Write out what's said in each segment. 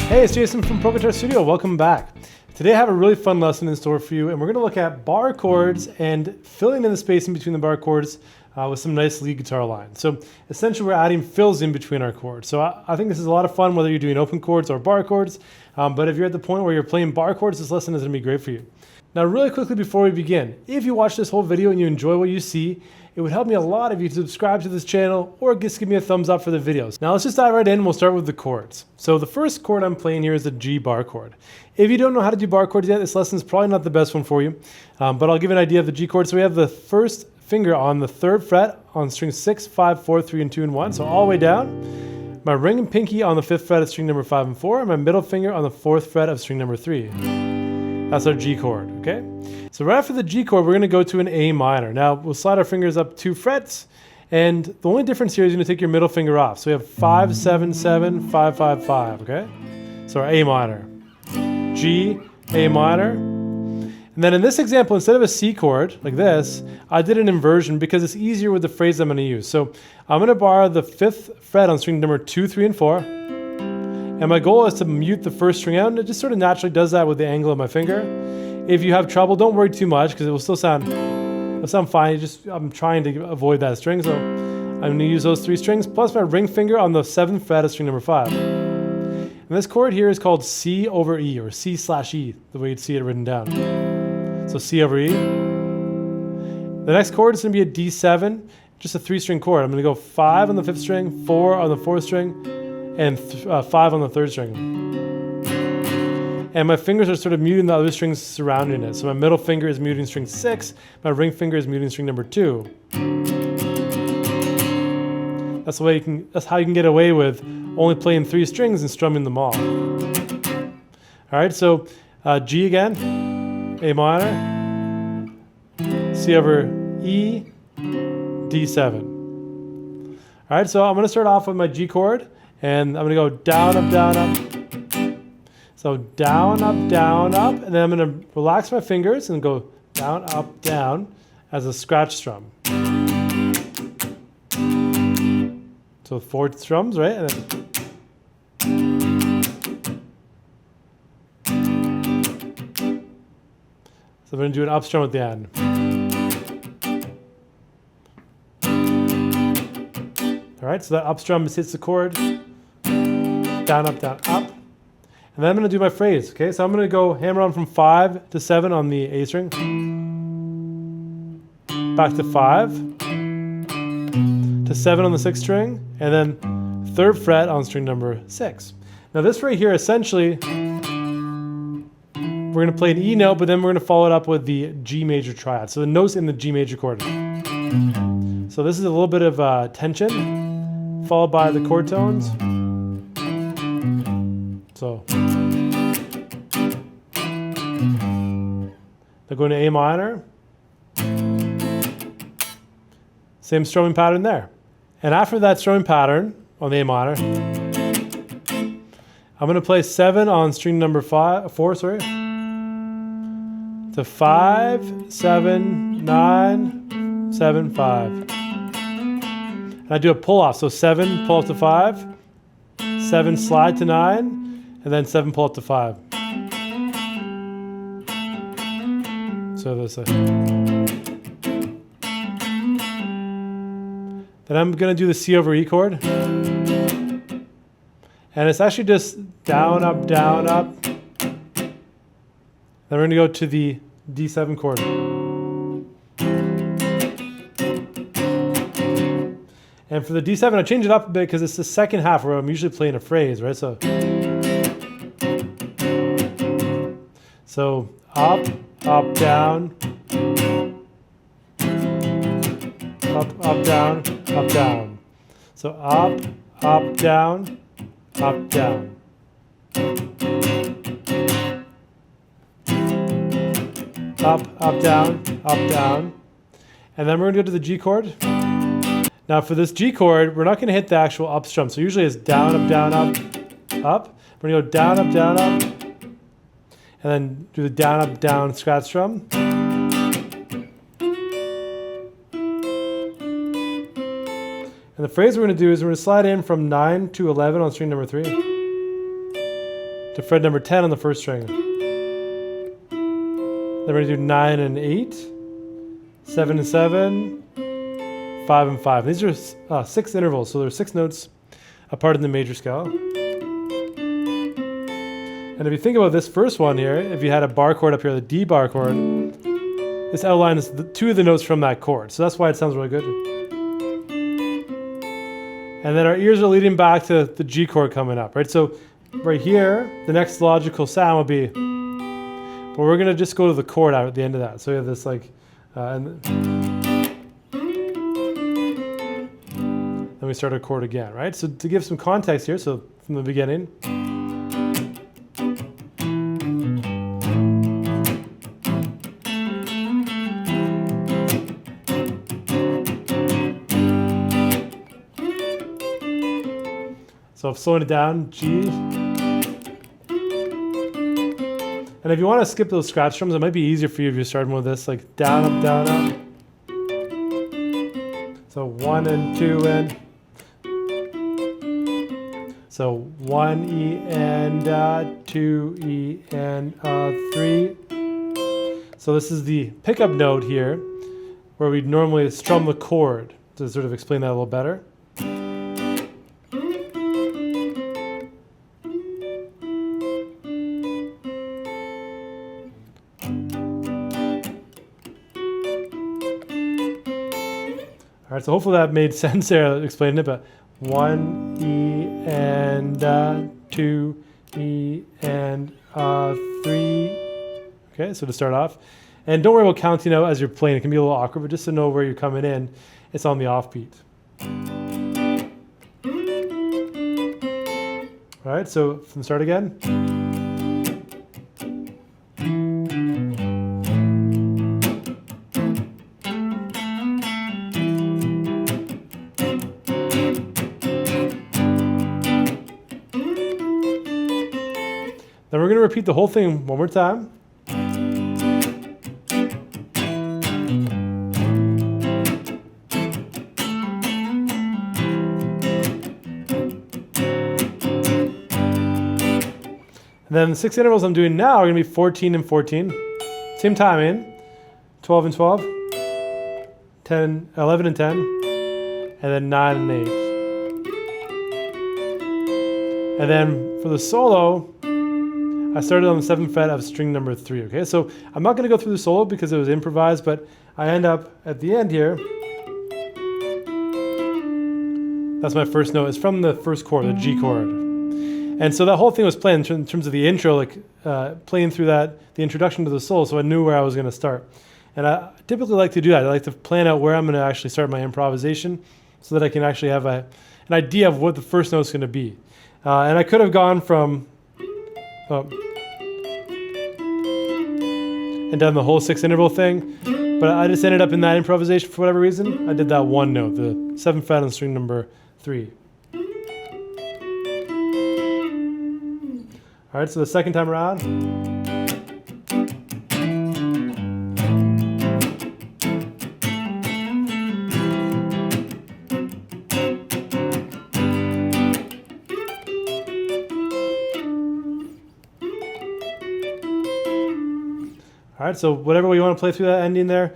Hey, it's Jason from Pro Guitar Studio. Welcome back. Today I have a really fun lesson in store for you, and we're going to look at bar chords and filling in the space in between the bar chords with some nice lead guitar lines. So essentially we're adding fills in between our chords. So I think this is a lot of fun whether you're doing open chords or bar chords, but if you're at the point where you're playing bar chords, this lesson is going to be great for you. Now really quickly before we begin, if you watch this whole video and you enjoy what you see, it would help me a lot if you subscribe to this channel or just give me a thumbs up for the videos. Now let's just dive right in. We'll start with the chords. So the first chord I'm playing here is the G bar chord. If you don't know how to do bar chords yet, this lesson is probably not the best one for you, but I'll give you an idea of the G chord. So we have the first finger on the 3rd fret on string 6, 5, 4, 3, and 2, and 1. So all the way down. My ring and pinky on the 5th fret of string number 5 and 4, and my middle finger on the 4th fret of string number 3. That's our G chord, okay? So right after the G chord, we're gonna go to an A minor. Now, we'll slide our fingers up 2 frets, and the only difference here is you're gonna take your middle finger off. So we have 5, 7, 7, 5, 5, 5, okay? So our A minor, G, A minor. And then in this example, instead of a C chord, like this, I did an inversion because it's easier with the phrase I'm gonna use. So I'm gonna bar the 5th fret on string number 2, 3, and 4. And my goal is to mute the first string out, and it just sort of naturally does that with the angle of my finger. If you have trouble, don't worry too much because it will still sound fine. I'm trying to avoid that string, so I'm going to use those 3 strings plus my ring finger on the 7th fret of string number 5. And this chord here is called C over E, or C/E, the way you'd see it written down. So C over E. The next chord is going to be a D7, just a 3-string chord. I'm going to go 5 on the 5th string, 4 on the 4th string, and 5 on the 3rd string. And my fingers are sort of muting the other strings surrounding it. So my middle finger is muting string 6, my ring finger is muting string number 2. That's how you can get away with only playing 3 strings and strumming them all. All right, so G again, A minor, C over E, D7. All right, so I'm gonna start off with my G chord, and I'm gonna go down, up, down, up. So down, up, and then I'm gonna relax my fingers and go down, up, down as a scratch strum. So 4 strums, right? And then so I'm gonna do an up strum at the end. All right, so that up strum just hits the chord. Down, up, up. And then I'm going to do my phrase, okay? So I'm going to go hammer on from 5 to 7 on the A string. Back to 5. To 7 on the 6th string. And then 3rd fret on string number 6. Now this right here, essentially, we're going to play an E note, but then we're going to follow it up with the G major triad. So the notes in the G major chord. So this is a little bit of tension, followed by the chord tones. So they're going to A minor. Same strumming pattern there. And after that strumming pattern on the A minor, I'm going to play 7 on string number 4, to 5, 7, 9, 7, 5. And I do a pull off. So 7 pull up to 5, 7 slide to 9, and then 7 pull up to 5. So there's a. Then I'm going to do the C over E chord. And it's actually just down, up, down, up. Then we're going to go to the D7 chord. And for the D7, I change it up a bit because it's the second half where I'm usually playing a phrase, right? So up, up, down, up, down, up, down. So up, down, up, down. Up, down, up, down. And then we're going to go to the G chord. Now for this G chord, we're not going to hit the actual up strum. So usually it's down, up, down, up, up. We're going to go down, up, down, up. And then do the down, up, down scratch strum. And the phrase we're going to do is we're going to slide in from 9 to 11 on string number 3. to fret number 10 on the first string. Then we're going to do 9 and 8, 7 and 7, 5 and 5. These are 6 intervals, so there are 6 notes apart in the major scale. And if you think about this first one here, if you had a bar chord up here, the D bar chord, this outlines 2 of the notes from that chord. So that's why it sounds really good. And then our ears are leading back to the G chord coming up, right? So right here, the next logical sound would be, but we're going to just go to the chord out at the end of that. So we have this like, and then we start our chord again, right? So to give some context here, so from the beginning. So slowing it down, G. And if you want to skip those scratch drums, it might be easier for you if you're starting with this, like down, up, down, up. So 1 and 2 and. So 1 E and 2 E and 3. So this is the pickup note here, where we normally strum the chord, to sort of explain that a little better. All right, so hopefully that made sense there, explaining it, but 1 E and 2 E and 3. Okay, so to start off. And don't worry about counting out as you're playing. It can be a little awkward, but just to know where you're coming in, it's on the offbeat. All right, so from the start again. Then we're going to repeat the whole thing one more time. And then the 6 intervals I'm doing now are going to be 14 and 14. Same timing. 12 and 12. 10, 11 and 10. And then 9 and 8. And then for the solo, I started on the 7th fret of string number 3, okay? So I'm not going to go through the solo because it was improvised, but I end up at the end here. That's my first note. It's from the first chord, the G chord. And so that whole thing was playing in terms of the intro, like playing through that, the introduction to the solo, so I knew where I was going to start. And I typically like to do that. I like to plan out where I'm going to actually start my improvisation so that I can actually have an idea of what the first note is going to be. And I could have gone from... and done the whole 6 interval thing, but I just ended up in that improvisation for whatever reason. I did that one note, the 7th fret on string number 3. All right, so the second time around. All right, so whatever we want to play through that ending there,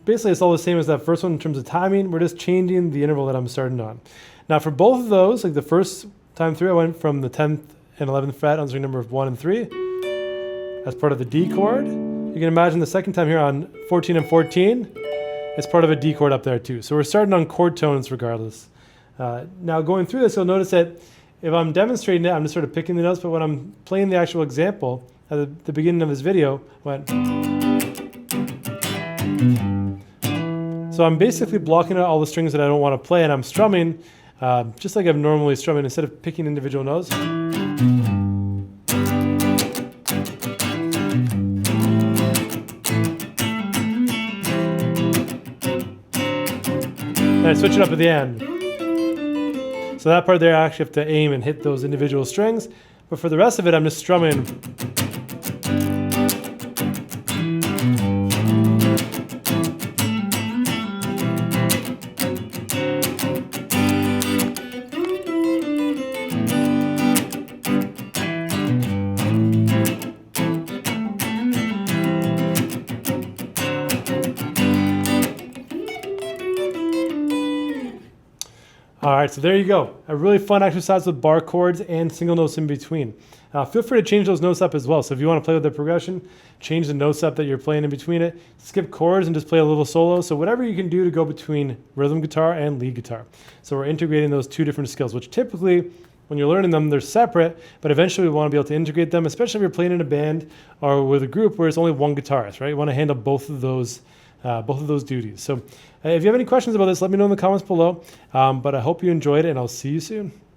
basically it's all the same as that first one in terms of timing. We're just changing the interval that I'm starting on. Now for both of those, like the first time through, I went from the 10th and 11th fret on string number 1 and 3 as part of the D chord. You can imagine the second time here on 14 and 14, it's part of a D chord up there too. So we're starting on chord tones regardless. Now going through this, you'll notice that if I'm demonstrating it, I'm just sort of picking the notes, but when I'm playing the actual example, at the beginning of this video, went. So I'm basically blocking out all the strings that I don't want to play, and I'm strumming just like I'm normally strumming instead of picking individual notes. And I switch it up at the end. So that part there, I actually have to aim and hit those individual strings, but for the rest of it, I'm just strumming. All right, so there you go. A really fun exercise with bar chords and single notes in between. Feel free to change those notes up as well. So if you want to play with the progression, change the notes up that you're playing in between it. Skip chords and just play a little solo. So whatever you can do to go between rhythm guitar and lead guitar. So we're integrating those two different skills, which typically when you're learning them, they're separate, but eventually we want to be able to integrate them, especially if you're playing in a band or with a group where it's only one guitarist, right? You want to handle both of those duties. So if you have any questions about this, let me know in the comments below. But I hope you enjoyed it, and I'll see you soon.